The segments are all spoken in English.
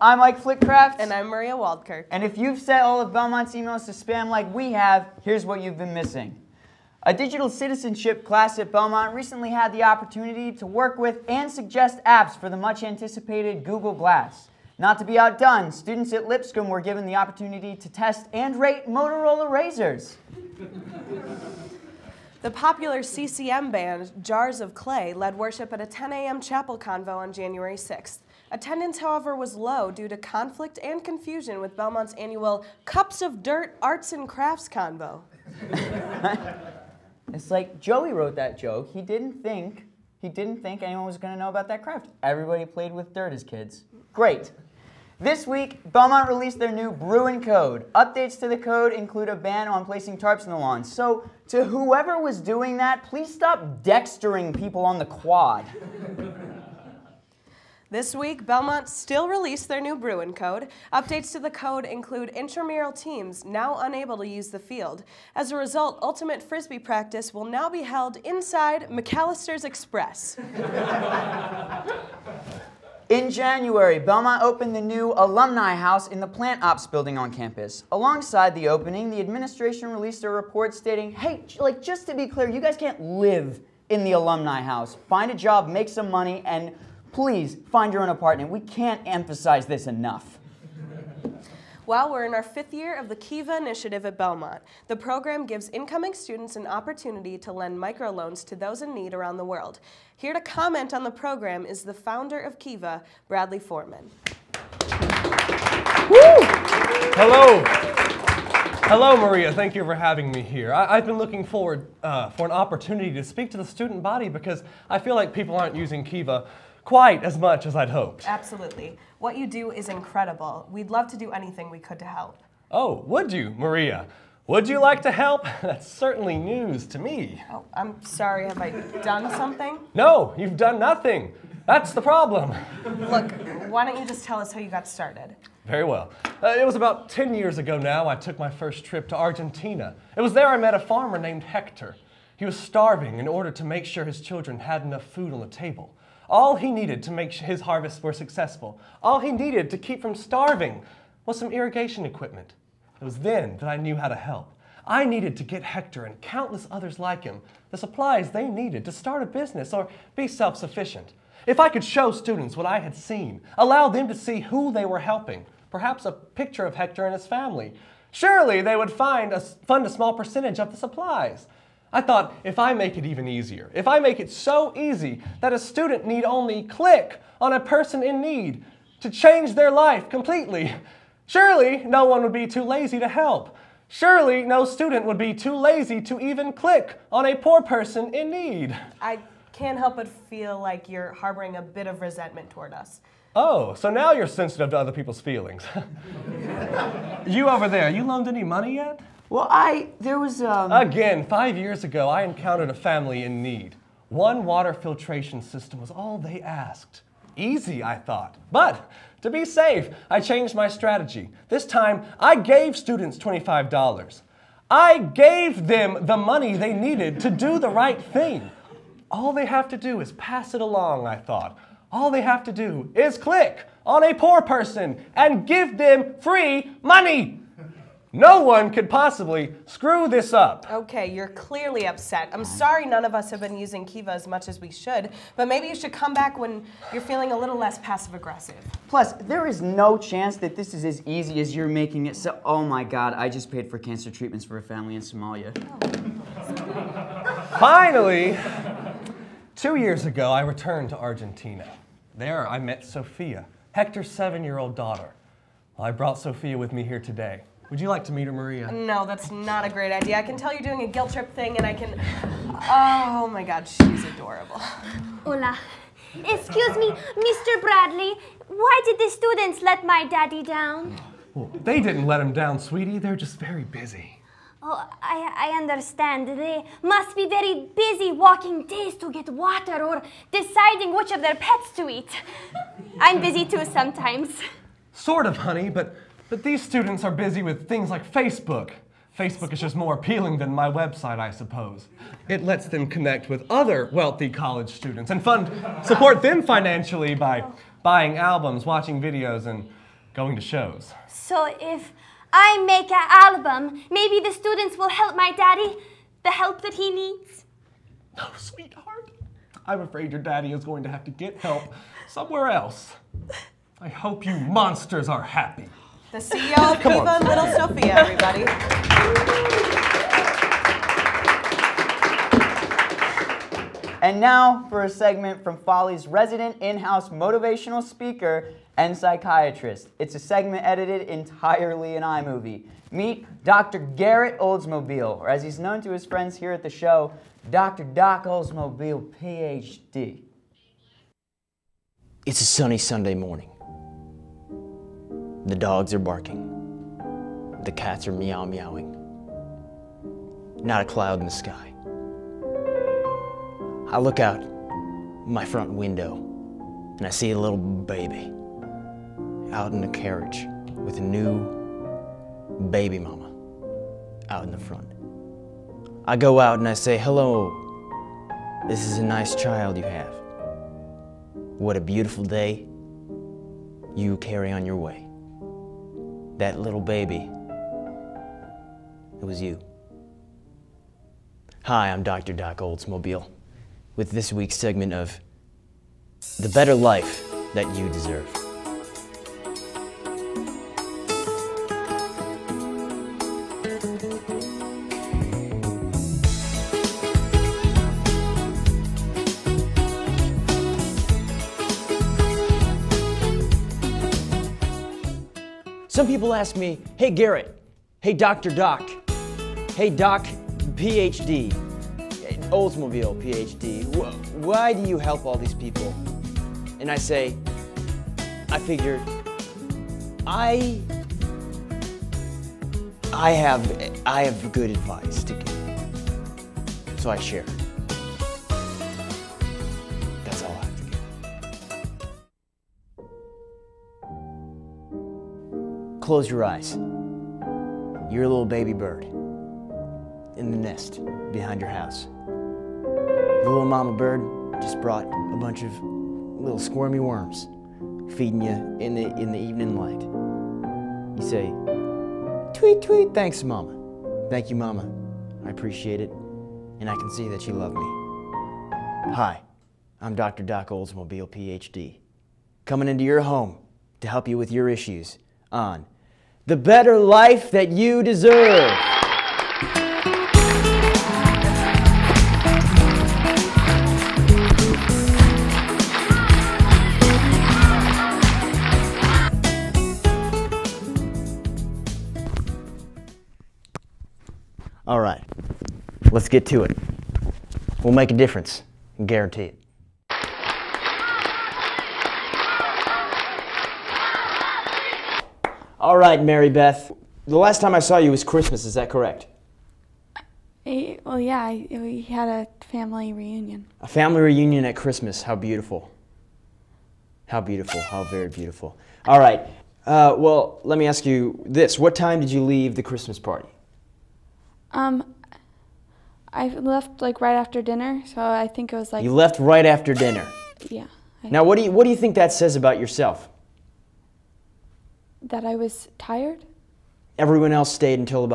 I'm Mike Flickcraft. And I'm Maria Waldkirk. And if you've set all of Belmont's emails to spam like we have, here's what you've been missing. A digital citizenship class at Belmont recently had the opportunity to work with and suggest apps for the much anticipated Google Glass. Not to be outdone, students at Lipscomb were given the opportunity to test and rate Motorola Razrs. The popular CCM band, Jars of Clay, led worship at a 10 a.m. chapel convo on January 6th. Attendance, however, was low due to conflict and confusion with Belmont's annual Cups of Dirt Arts and Crafts convo. It's like Joey wrote that joke. He didn't think anyone was going to know about that craft. Everybody played with dirt as kids. Great. This week, Belmont released their new Bruin Code. Updates to the code include a ban on placing tarps in the lawn. So, to whoever was doing that, please stop dextering people on the quad. This week, Belmont still released their new Bruin Code. Updates to the code include intramural teams now unable to use the field. As a result, ultimate frisbee practice will now be held inside McAllister's Express. In January, Belmont opened the new Alumni House in the Plant Ops building on campus. Alongside the opening, the administration released a report stating, hey, just to be clear, you guys can't live in the Alumni House. Find a job, make some money, and please find your own apartment. We can't emphasize this enough. Well, we're in our 5th year of the Kiva initiative at Belmont. The program gives incoming students an opportunity to lend microloans to those in need around the world. Here to comment on the program is the founder of Kiva, Bradley Foreman. Woo! Hello. Hello, Maria. Thank you for having me here. I've been looking forward for an opportunity to speak to the student body because I feel like people aren't using Kiva quite as much as I'd hoped. Absolutely. What you do is incredible. We'd love to do anything we could to help. Oh, would you, Maria? Would you like to help? That's certainly news to me. Oh, I'm sorry. Have I done something? No, you've done nothing. That's the problem. Look, why don't you just tell us how you got started? Very well. It was about 10 years ago now I took my first trip to Argentina. It was there I met a farmer named Hector. He was starving in order to make sure his children had enough food on the table. All he needed to make his harvests were successful, all he needed to keep from starving was some irrigation equipment. It was then that I knew how to help. I needed to get Hector and countless others like him the supplies they needed to start a business or be self-sufficient. If I could show students what I had seen, allow them to see who they were helping, perhaps a picture of Hector and his family, surely they would fund a small percentage of the supplies. I thought, if I make it even easier, if I make it so easy that a student need only click on a person in need to change their life completely, surely no one would be too lazy to help. Surely no student would be too lazy to even click on a poor person in need. I can't help but feel like you're harboring a bit of resentment toward us. Oh, so now you're sensitive to other people's feelings. You over there, you loaned any money yet? Well, there was Again, 5 years ago, I encountered a family in need. One water filtration system was all they asked. Easy, I thought. But to be safe, I changed my strategy. This time, I gave students $25. I gave them the money they needed to do the right thing. All they have to do is pass it along, I thought. All they have to do is click on a poor person and give them free money. No one could possibly screw this up. Okay, you're clearly upset. I'm sorry none of us have been using Kiva as much as we should, but maybe you should come back when you're feeling a little less passive-aggressive. Plus, there is no chance that this is as easy as you're making it. So, oh my God, I just paid for cancer treatments for a family in Somalia. Finally, 2 years ago, I returned to Argentina. There, I met Sophia, Hector's 7-year-old daughter. Well, I brought Sophia with me here today. Would you like to meet her, Maria? No, that's not a great idea. I can tell you're doing a guilt trip thing, and I can... Oh my God, she's adorable. Hola. Excuse me, Mr. Bradley, why did the students let my daddy down? Well, they didn't let him down, sweetie. They're just very busy. Oh, I understand. They must be very busy walking days to get water or deciding which of their pets to eat. I'm busy too sometimes. Sort of, honey, but these students are busy with things like Facebook. Facebook is just more appealing than my website, I suppose. It lets them connect with other wealthy college students and support them financially by buying albums, watching videos, and going to shows. So if I make an album, maybe the students will help my daddy, the help that he needs? No, sweetheart. I'm afraid your daddy is going to have to get help somewhere else. I hope you monsters are happy. The CEO of Kiva and Little Sophia, everybody. And now for a segment from Folly's resident in-house motivational speaker and psychiatrist. It's a segment edited entirely in iMovie. Meet Dr. Garrett Oldsmobile, or as he's known to his friends here at the show, Dr. Doc Oldsmobile, PhD. It's a sunny Sunday morning. The dogs are barking. The cats are meowing. Not a cloud in the sky. I look out my front window and I see a little baby out in a carriage with a new baby mama out in the front. I go out and I say, "Hello, this is a nice child you have. What a beautiful day. You carry on your way." That little baby, it was you. Hi, I'm Dr. Doc Oldsmobile with this week's segment of The Better Life That You Deserve. Some people ask me, "Hey Garrett, hey Dr. Doc, hey Doc PhD, Oldsmobile PhD, why do you help all these people?" And I say, I figured, I have good advice to give, so I share it. That's all I have to give. Close your eyes. You're a little baby bird in the nest behind your house. The little mama bird just brought a bunch of little squirmy worms, feeding you in the evening light. You say, "Tweet, tweet, thanks, Mama." "Thank you, Mama. I appreciate it, and I can see that you love me." Hi, I'm Dr. Doc Oldsmobile, PhD, coming into your home to help you with your issues on The Better Life That You Deserve. All right, let's get to it. We'll make a difference, guarantee it. All right, Mary Beth, the last time I saw you was Christmas, is that correct? Well, yeah, we had a family reunion. A family reunion at Christmas, how beautiful. How beautiful, how very beautiful. All right, well, let me ask you this. What time did you leave the Christmas party? I left like right after dinner, so I think it was like... You left right after dinner? Yeah. Now, what do you think that says about yourself? That I was tired? Everyone else stayed until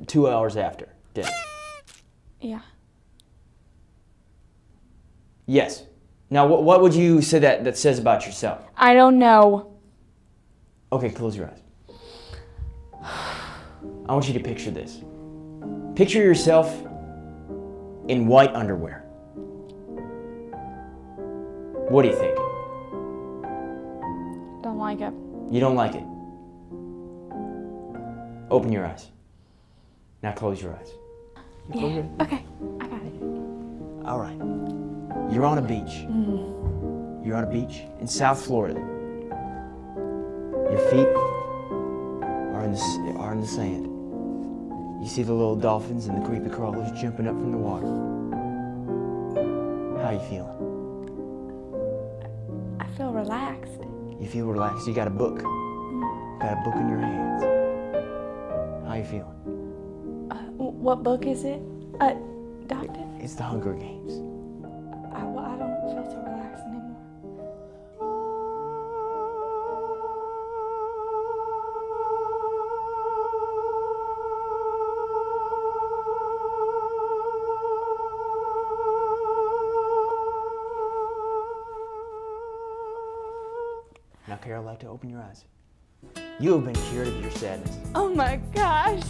2 hours after dinner. Yeah. Yes. Now, what would you say that says about yourself? I don't know. Okay, close your eyes. I want you to picture this. Picture yourself in white underwear. What do you think? Don't like it. You don't like it? Open your eyes. Now close your eyes. Yeah. Okay, I got it. All right. You're on a beach. You're on a beach in South Florida. Your feet are in the sand. You see the little dolphins and the creepy crawlers jumping up from the water. How are you feeling? I feel relaxed. You feel relaxed. You got a book. Got a book in your hands. How are you feeling? What book is it? Doctor? It's the Hunger Games. I don't feel so relaxed anymore. I'd like to open your eyes. You have been cured of your sadness. Oh my gosh.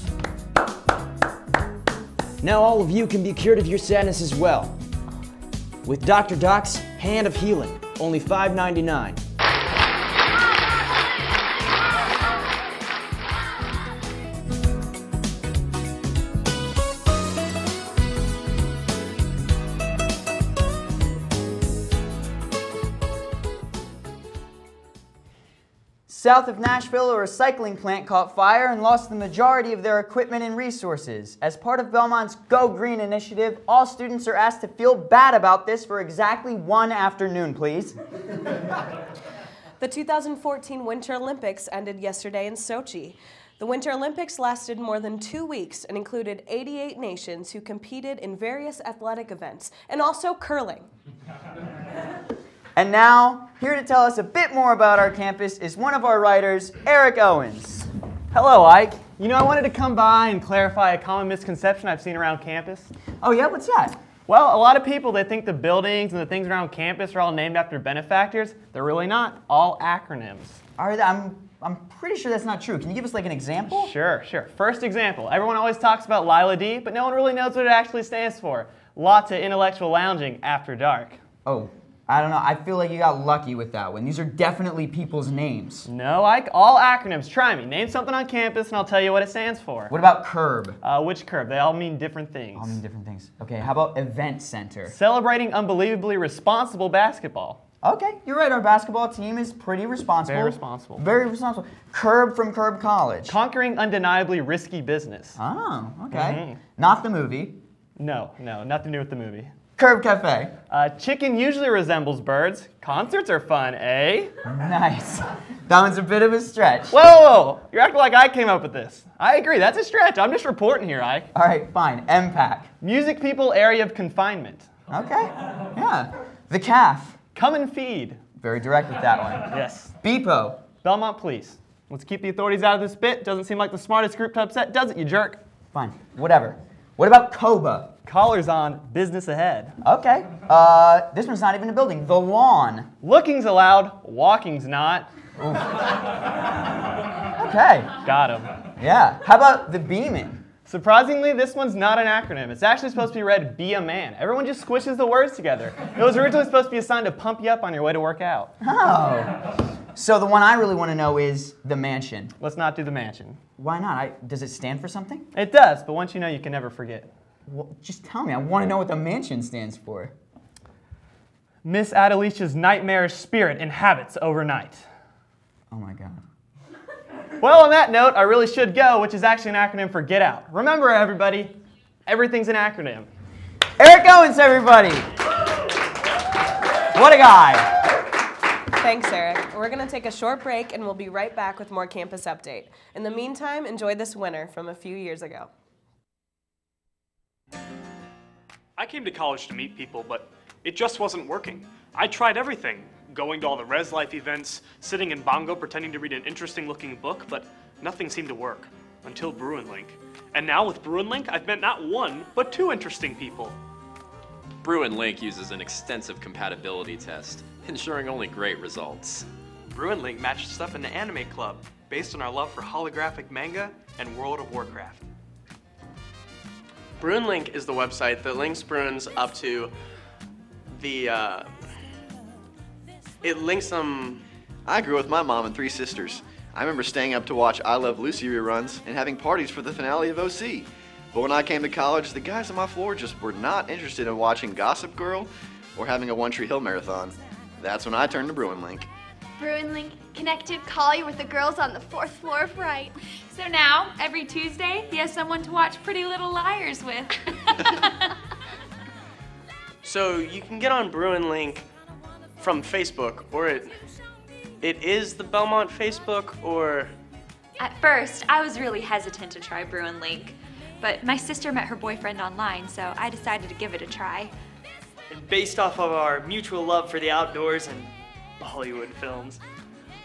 Now all of you can be cured of your sadness as well. With Dr. Doc's Hand of Healing, only $5.99. South of Nashville, a recycling plant caught fire and lost the majority of their equipment and resources. As part of Belmont's Go Green initiative, all students are asked to feel bad about this for exactly one afternoon, please. The 2014 Winter Olympics ended yesterday in Sochi. The Winter Olympics lasted more than 2 weeks and included 88 nations who competed in various athletic events, and also curling. And now, here to tell us a bit more about our campus is one of our writers, Eric Owens. Hello, Ike. You know, I wanted to come by and clarify a common misconception I've seen around campus. Oh yeah, what's that? Well, a lot of people, they think the buildings and the things around campus are all named after benefactors. They're really not. All acronyms. All right, I'm pretty sure that's not true. Can you give us like an example? Sure. First example. Everyone always talks about Lila D, but no one really knows what it actually stands for. Lots of intellectual lounging after dark. Oh, I don't know. I feel like you got lucky with that one. These are definitely people's names. No, Ike. All acronyms. Try me. Name something on campus and I'll tell you what it stands for. What about CURB? Which curb? They all mean different things. All mean different things. Okay, how about Event Center? Celebrating unbelievably responsible basketball. Okay, you're right. Our basketball team is pretty responsible. Very responsible. Very responsible. CURB from CURB College. Conquering undeniably risky business. Oh, okay. Not the movie. No, nothing to do with the movie. CURB Cafe. Chicken usually resembles birds. Concerts are fun, eh? Nice. That one's a bit of a stretch. Whoa! You're acting like I came up with this. I agree, that's a stretch. I'm just reporting here, Ike. All right, fine. MPAC. Music people area of confinement. Okay, yeah. The CAF. Come and feed. Very direct with that one. Yes. BPO. Belmont Police. Let's keep the authorities out of this bit. Doesn't seem like the smartest group to upset, does it, you jerk? Fine, whatever. What about COBA? Collars on, business ahead. Okay. This one's not even a building. The Lawn. Looking's allowed, walking's not. Okay. Got him. Yeah. How about the Beamin? Surprisingly, this one's not an acronym. It's actually supposed to be read, be a man. Everyone just squishes the words together. It was originally supposed to be a sign to pump you up on your way to work out. Oh. So the one I really want to know is the Mansion. Let's not do the mansion. Why not? Does it stand for something? It does, but once you know, you can never forget. Well, just tell me. I want to know what the Mansion stands for. Miss Adelicia's nightmarish spirit inhabits overnight. Oh my God. Well, on that note, I really should go, which is actually an acronym for get out. Remember, everybody, everything's an acronym. Eric Owens, everybody. What a guy. Thanks, Eric. We're going to take a short break and we'll be right back with more campus update. In the meantime, enjoy this winner from a few years ago. I came to college to meet people, but it just wasn't working. I tried everything, going to all the Res Life events, sitting in Bongo pretending to read an interesting looking book, but nothing seemed to work, until BruinLink. And now with BruinLink, I've met not one, but two interesting people. BruinLink uses an extensive compatibility test, ensuring only great results. BruinLink matched us up in the anime club, based on our love for holographic manga and World of Warcraft. BruinLink is the website that links Bruins up to the, it links them... I grew with my mom and three sisters. I remember staying up to watch I Love Lucy reruns and having parties for the finale of OC. But when I came to college, the guys on my floor just were not interested in watching Gossip Girl or having a One Tree Hill marathon. That's when I turned to BruinLink. BruinLink connected Collie with the girls on the 4th floor of Wright. So now, every Tuesday, he has someone to watch Pretty Little Liars with. So you can get on BruinLink from Facebook, or it is the Belmont Facebook, or... At first, I was really hesitant to try BruinLink, but my sister met her boyfriend online, so I decided to give it a try. And based off of our mutual love for the outdoors and Bollywood films,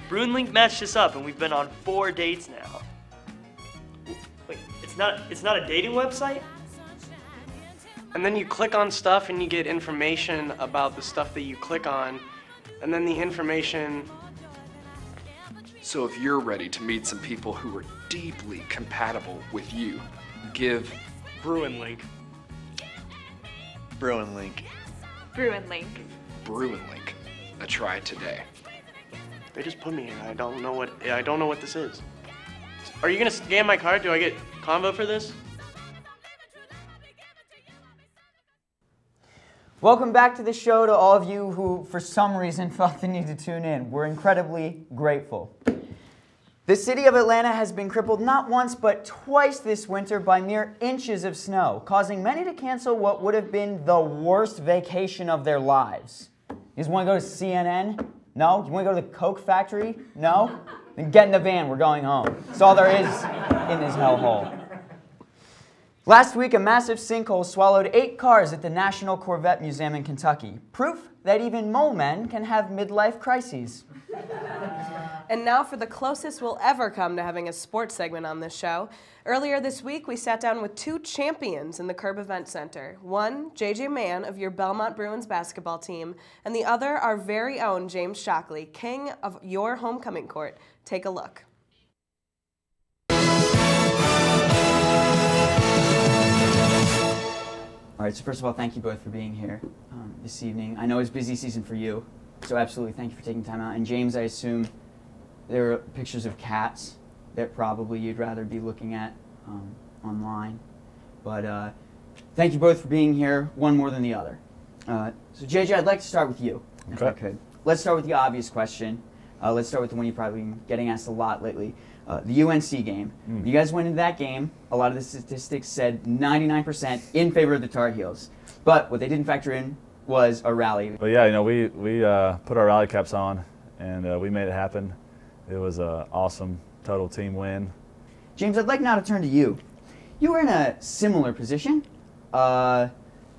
BruinLink matched us up and we've been on 4 dates now. Wait, it's not a dating website? And then you click on stuff and you get information about the stuff that you click on, and then the information So if you're ready to meet some people who are deeply compatible with you, give Bruin Link. Bruin Link. Bruin Link. Bruin Link a try today. They just put me in. I don't know what this is. Are you gonna scan my card? Do I get convo for this? Welcome back to the show to all of you who, for some reason, felt the need to tune in. We're incredibly grateful. The city of Atlanta has been crippled not once but twice this winter by mere inches of snow, causing many to cancel what would have been the worst vacation of their lives. You guys want to go to CNN? No? You want to go to the Coke factory? No? Then get in the van, we're going home. That's all there is in this hellhole. Last week, a massive sinkhole swallowed 8 cars at the National Corvette Museum in Kentucky. Proof that even mole men can have midlife crises. And now for the closest we'll ever come to having a sports segment on this show. Earlier this week, we sat down with 2 champions in the Curb Event Center. One, JJ Mann of your Belmont Bruins basketball team, and the other, our very own James Shockley, king of your homecoming court. Take a look. All right, so first of all, thank you both for being here this evening. I know it's busy season for you, so absolutely thank you for taking time out. And James, I assume there are pictures of cats that probably you'd rather be looking at online. But thank you both for being here, one more than the other. So JJ, I'd like to start with you, if I could. Let's start with the obvious question. Let's start with the one you've probably been getting asked a lot lately. The UNC game. You guys went into that game. A lot of the statistics said 99% in favor of the Tar Heels. But what they didn't factor in was a rally. But yeah, you know, we put our rally caps on, and we made it happen. It was an awesome total team win. James, I'd like now to turn to you. You were in a similar position.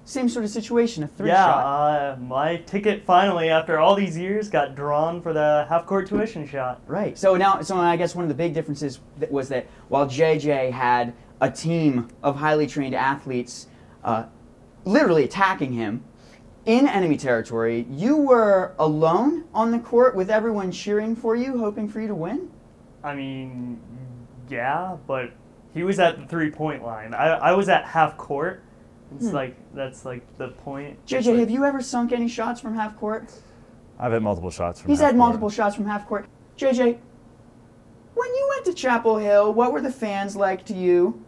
Same sort of situation, a 3-shot. Yeah, my ticket finally, after all these years, got drawn for the half-court tuition shot. Right. So I guess one of the big differences was that while JJ had a team of highly trained athletes literally attacking him in enemy territory, you were alone on the court with everyone cheering for you, hoping for you to win? I mean, yeah, but he was at the three-point line. I was at half-court. It's that's the point. JJ, have you ever sunk any shots from half court? I've had multiple shots from He's had multiple shots from half court. JJ, when you went to Chapel Hill, what were the fans like to you?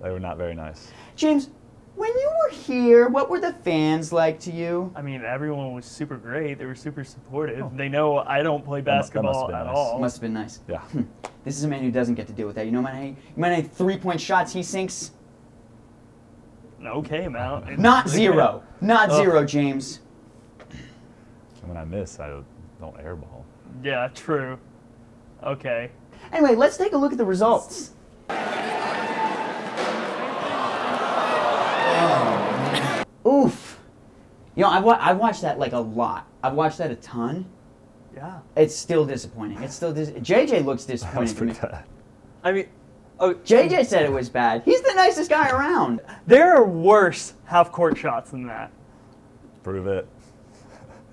They were not very nice. James, when you were here, what were the fans like to you? I mean, everyone was super great. They were super supportive. They know I don't play basketball at all. Must have been nice. Yeah. This is a man who doesn't get to deal with that. You know how many 3-point shots he sinks? Okay, man. Not zero. Not zero, James. And when I miss, I don't airball. Yeah, true. Okay. Anyway, let's take a look at the results. Oof. You know, I watched that like a lot. I've watched that a ton. Yeah. It's still disappointing. It's still JJ looks disappointed. That was pretty bad. I mean, JJ said it was bad. He's the nicest guy around. There are worse half-court shots than that. Prove it.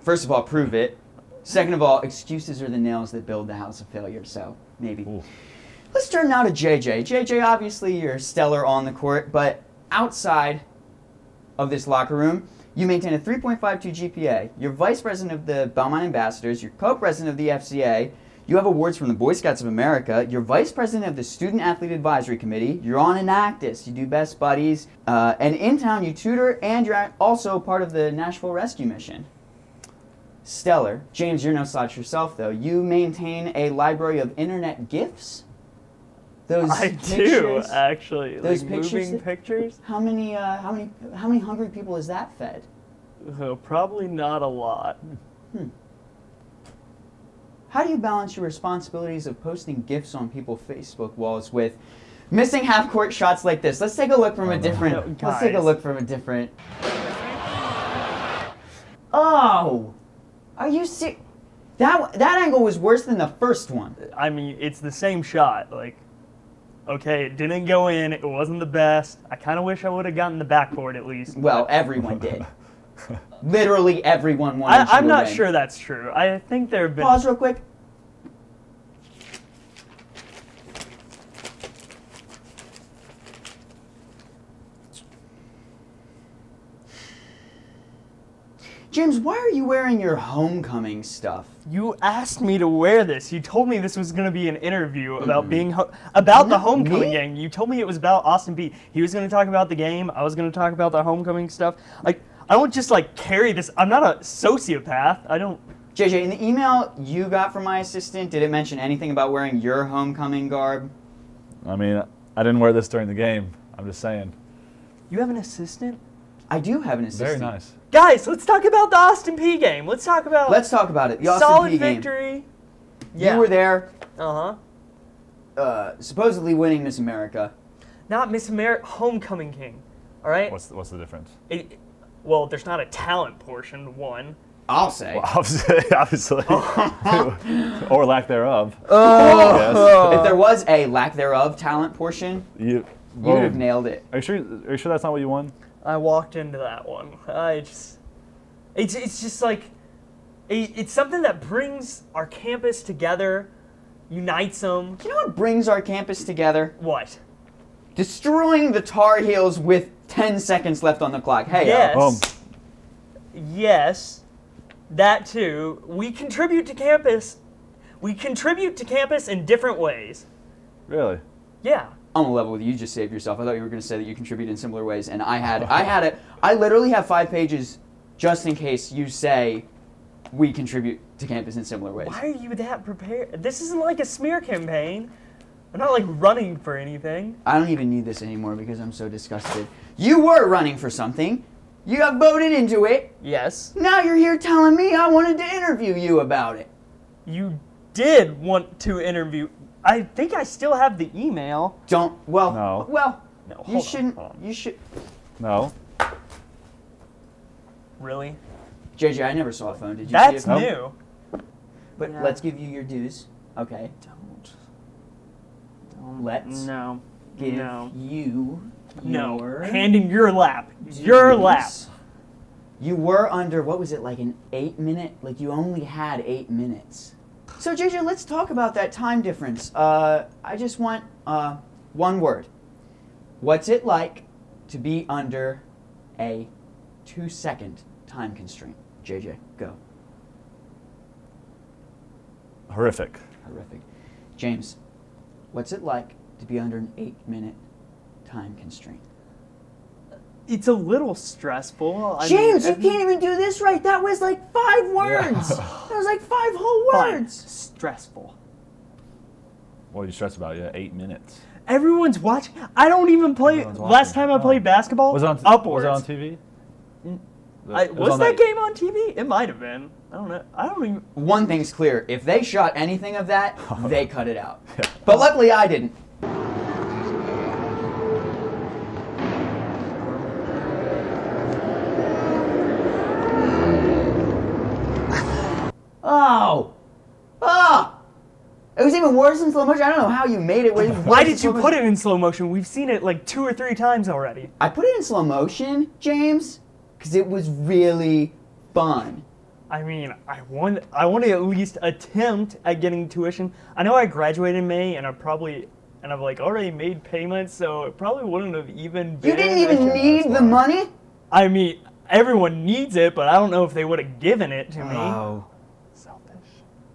First of all, prove it. Second of all, excuses are the nails that build the house of failure, so maybe. Ooh. Let's turn now to JJ. JJ, obviously you're stellar on the court, but outside of this locker room, you maintain a 3.52 GPA. You're vice president of the Belmont Ambassadors. You're co-president of the FCA. You have awards from the Boy Scouts of America. You're vice president of the Student Athlete Advisory Committee. You're on Enactus. You do Best Buddies. And in town, you tutor, and you're also part of the Nashville Rescue Mission. Stellar. James, you're no slouch yourself, though. You maintain a library of internet GIFs. Those I pictures, do, actually. Those like pictures. moving pictures. How many hungry people has that fed? Probably not a lot. How do you balance your responsibilities of posting GIFs on people's Facebook walls with missing half-court shots like this? Let's take a look from a different. Let's take a look from a different. Oh, are you sick? That angle was worse than the first one. I mean, it's the same shot. Like, okay, it didn't go in. It wasn't the best. I kind of wish I would have gotten the backboard at least. Well, everyone did. Literally everyone wanted you I'm to not win. sure that's true. I think there have been... Pause real quick. James, why are you wearing your homecoming stuff? You asked me to wear this. You told me this was going to be an interview about about the homecoming game. You told me it was about Austin Peay. He was going to talk about the game. I was going to talk about the homecoming stuff. Like, I don't just like carry this. I'm not a sociopath. I don't. JJ, in the email you got from my assistant, did it mention anything about wearing your homecoming garb? I mean, I didn't wear this during the game. I'm just saying. You have an assistant? I do have an assistant. Very nice. Guys, let's talk about the Austin Peay game. Let's talk about it. The Austin solid Peay game. victory. You were there. Uh-huh. Supposedly winning Miss America. Not Miss America, homecoming king. All right? What's the difference? Well, there's not a talent portion, one. I'll say. Well, obviously. Or lack thereof. If there was a lack thereof talent portion, you would have nailed it. Are you sure that's not what you won? I walked into that one. It's just like, it's something that brings our campus together, unites them. You know what brings our campus together? What? Destroying the Tar Heels with 10 seconds left on the clock. Hey, yes. Yes. That too. We contribute to campus. We contribute to campus in different ways. Really? Yeah. On a level with you, just saved yourself. I thought you were going to say that you contribute in similar ways, and I literally have 5 pages just in case you say we contribute to campus in similar ways. Why are you that prepared? This isn't like a smear campaign. I'm not like running for anything. I don't even need this anymore because I'm so disgusted. You were running for something. You got voted into it. Yes. Now you're here telling me I wanted to interview you about it. You did want to interview. I think I still have the email. No. No, you shouldn't. You should. No. Really? JJ, I never saw a phone. Did you? That's see it? new. But Yeah. let's give you your dues. Okay. Let's give you your hand in your lap. Your lap. You were under, what was it, like an 8-minute? Like you only had 8 minutes. So JJ, let's talk about that time difference. I just want one word. What's it like to be under a 2-second time constraint? JJ, go. Horrific. Horrific. James, what's it like to be under an 8-minute time constraint? It's a little stressful. James, you can't even do this right. That was like 5 words. That was like 5 whole words. Stressful. What are you stressed about? Yeah, 8 minutes. Everyone's watching. I don't even play. Last time I played basketball, was it on upwards. Was it on TV? Was that game on TV? It might have been. I don't know. I don't even. One thing's clear. If they shot anything of that, they cut it out. But luckily I didn't. It was even worse in slow motion. I don't know how you made it. Why did you put it in slow motion? We've seen it like 2 or 3 times already. I put it in slow motion, James, because it was really fun. I mean, I want to at least attempt at getting tuition. I know I graduated in May, and I've like already made payments, so it probably wouldn't have even been. You didn't even need the money? I mean, everyone needs it, but I don't know if they would have given it to me. Oh. Selfish.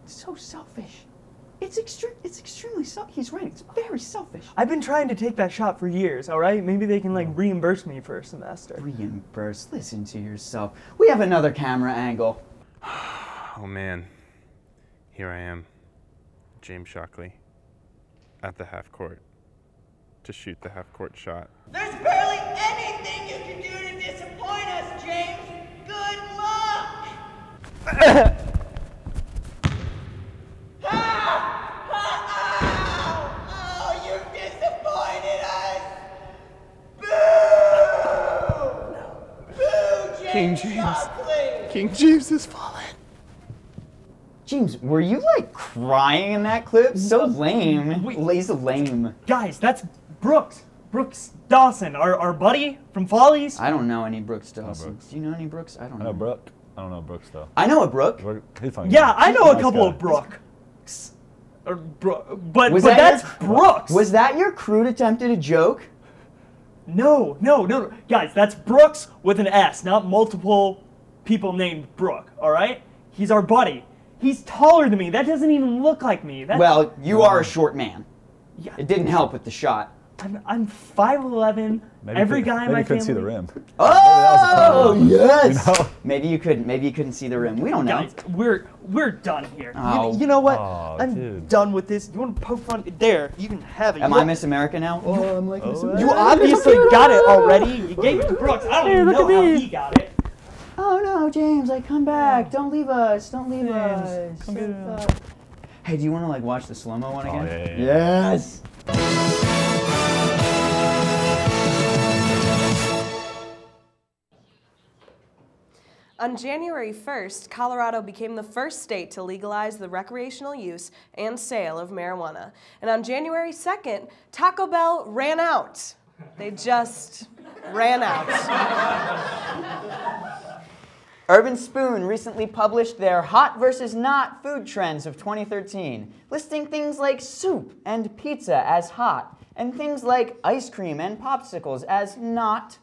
So selfish. It's extremely selfish. He's right. It's very selfish. I've been trying to take that shot for years, all right? Maybe they can like reimburse me for a semester. Reimburse? Listen to yourself. We have another camera angle. Oh man. Here I am, James Shockley, at the half court to shoot the half court shot. There's barely anything you can do to disappoint us, James. Good luck. Oh, you disappointed us! Boo! Boo, James Shockley! King James has fallen. James, were you like crying in that clip? So lame. Lazy lame. Guys, that's Brooks. Brooks Dawson, our buddy from Follies. I don't know any Brooks Dawson. Brooks. Do you know any Brooks? I don't I know. know Brooke. I don't know Brooks though. I know a Brooke. He's funny. Yeah, I know a Nice couple guy. of Brooks. But that's Brooks. Was that your crude attempt at a joke? No. Guys, that's Brooks with an S, not multiple people named Brooke, all right? He's our buddy. He's taller than me. That doesn't even look like me. Well, you are a short man. Yeah. It didn't help with the shot. I'm 5'11". Every guy in my family. Maybe you couldn't see the rim. Oh, yes. You know? Maybe you couldn't see the rim. We don't know. Guys, we're done here. Oh. You know what? Oh, I'm dude. done with this. You want to poke fun? There, you can have it. Am I Miss America now? Oh, I'm like Miss America. You obviously got it already. You gave it to Brooks. I don't even know how he got it. Oh no, James! Like, come back! Don't leave us! Don't leave us! Come get it. Hey, do you want to like watch the slow-mo one again? Oh, yeah. Yes. On January 1st, Colorado became the first state to legalize the recreational use and sale of marijuana. And on January 2nd, Taco Bell ran out. They just ran out. Urban Spoon recently published their Hot versus Not food trends of 2013, listing things like soup and pizza as hot, and things like ice cream and popsicles as not.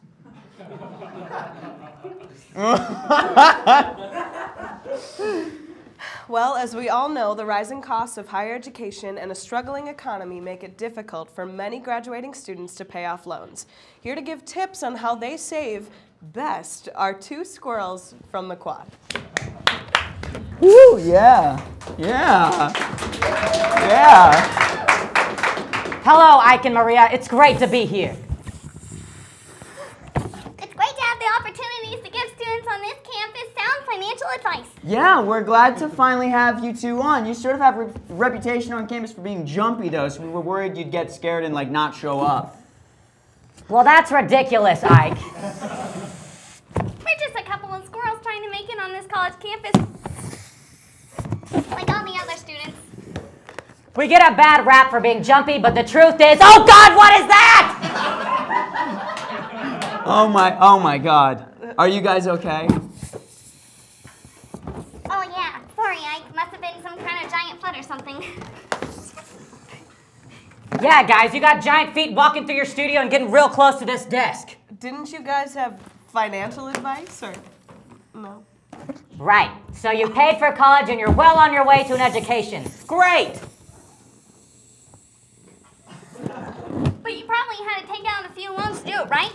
Well, as we all know, the rising costs of higher education and a struggling economy make it difficult for many graduating students to pay off loans. Here to give tips on how they save best are two squirrels from the quad. Woo, yeah. Yeah. Yeah. Hello, Ike and Maria. It's great to be here. It's great to have the opportunities to give students on this campus sound financial advice. Yeah, we're glad to finally have you two on. You sort of have a reputation on campus for being jumpy, though, so we were worried you'd get scared and, like, not show up. Well, that's ridiculous, Ike. We're just a couple of squirrels trying to make it on this college campus. Like all the other students. We get a bad rap for being jumpy, but the truth is, oh God, what is that? Oh my God. Are you guys okay? Oh yeah, sorry, Ike. Must have been some kind of giant foot or something. Yeah, guys, you got giant feet walking through your studio and getting real close to this desk. Didn't you guys have financial advice, or no? Right. So you paid for college and you're well on your way to an education. Great! But you probably had to take out a few loans to do it, right?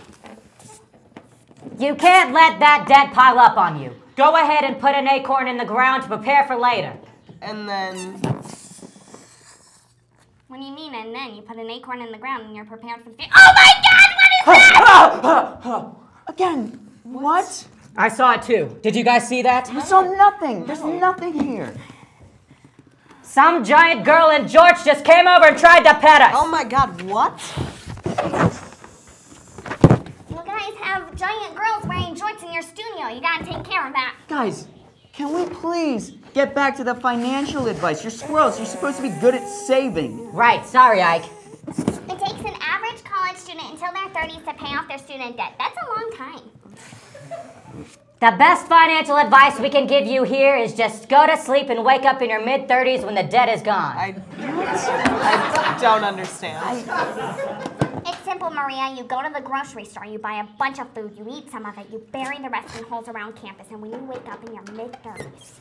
You can't let that debt pile up on you. Go ahead and put an acorn in the ground to prepare for later. And then... What do you mean, and then? You put an acorn in the ground and you're prepared for the future. Oh my God, what is that? Again, what? I saw it too. Did you guys see that? We saw nothing. There's nothing here. Some giant girl in George just came over and tried to pet us. Oh my God, what? You guys have giant girls wearing joints in your studio. You gotta take care of that. Guys, can we please get back to the financial advice? You're squirrels. You're supposed to be good at saving. Right. Sorry, Ike. It takes an average college student until their 30s to pay off their student debt. That's a long time. The best financial advice we can give you here is just go to sleep and wake up in your mid-30s when the debt is gone. I don't understand. It's simple, Maria. You go to the grocery store, you buy a bunch of food, you eat some of it, you bury the rest in holes around campus, and when you wake up in your mid-30s...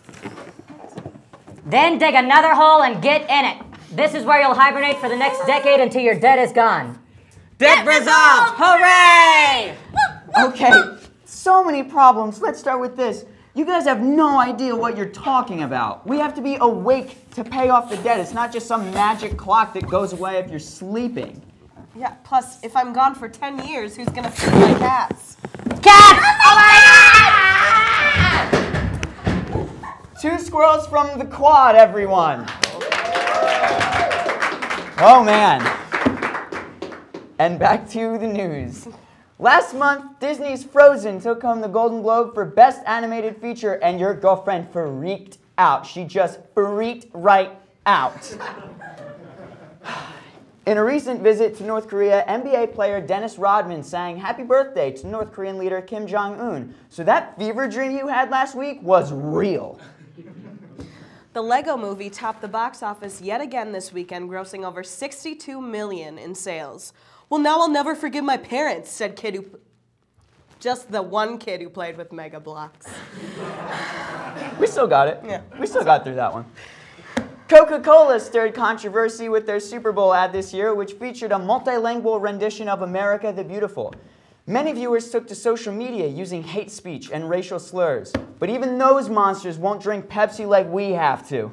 Then dig another hole and get in it. This is where you'll hibernate for the next decade until your debt is gone. Debt resolved! Hooray! Okay, so many problems. Let's start with this. You guys have no idea what you're talking about. We have to be awake to pay off the debt. It's not just some magic clock that goes away if you're sleeping. Yeah, plus, if I'm gone for 10 years, who's gonna feed my cats? Cats! Oh my God! Two squirrels from the quad, everyone. Oh, man. And back to the news. Last month, Disney's Frozen took home the Golden Globe for Best Animated Feature, and your girlfriend freaked out. She just freaked right out. In a recent visit to North Korea, NBA player Dennis Rodman sang happy birthday to North Korean leader Kim Jong-un. So that fever dream you had last week was real. The Lego Movie topped the box office yet again this weekend, grossing over $62 million in sales. Well, now I'll never forgive my parents, said kid who... Just the one kid who played with Mega Bloks. We still got it. Yeah. We still got through that one. Coca-Cola stirred controversy with their Super Bowl ad this year, which featured a multilingual rendition of America the Beautiful. Many viewers took to social media using hate speech and racial slurs, but even those monsters won't drink Pepsi like we have to.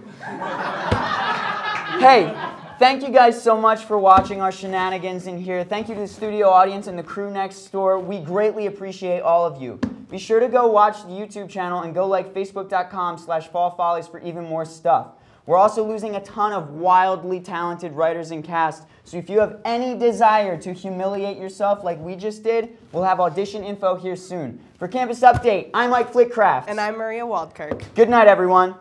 Hey, thank you guys so much for watching our shenanigans in here. Thank you to the studio audience and the crew next door. We greatly appreciate all of you. Be sure to go watch the YouTube channel and go like facebook.com/Fall Follies for even more stuff. We're also losing a ton of wildly talented writers and cast, so if you have any desire to humiliate yourself like we just did, we'll have audition info here soon. For Campus Update, I'm Mike Flitcraft. And I'm Maria Waldkirk. Good night, everyone.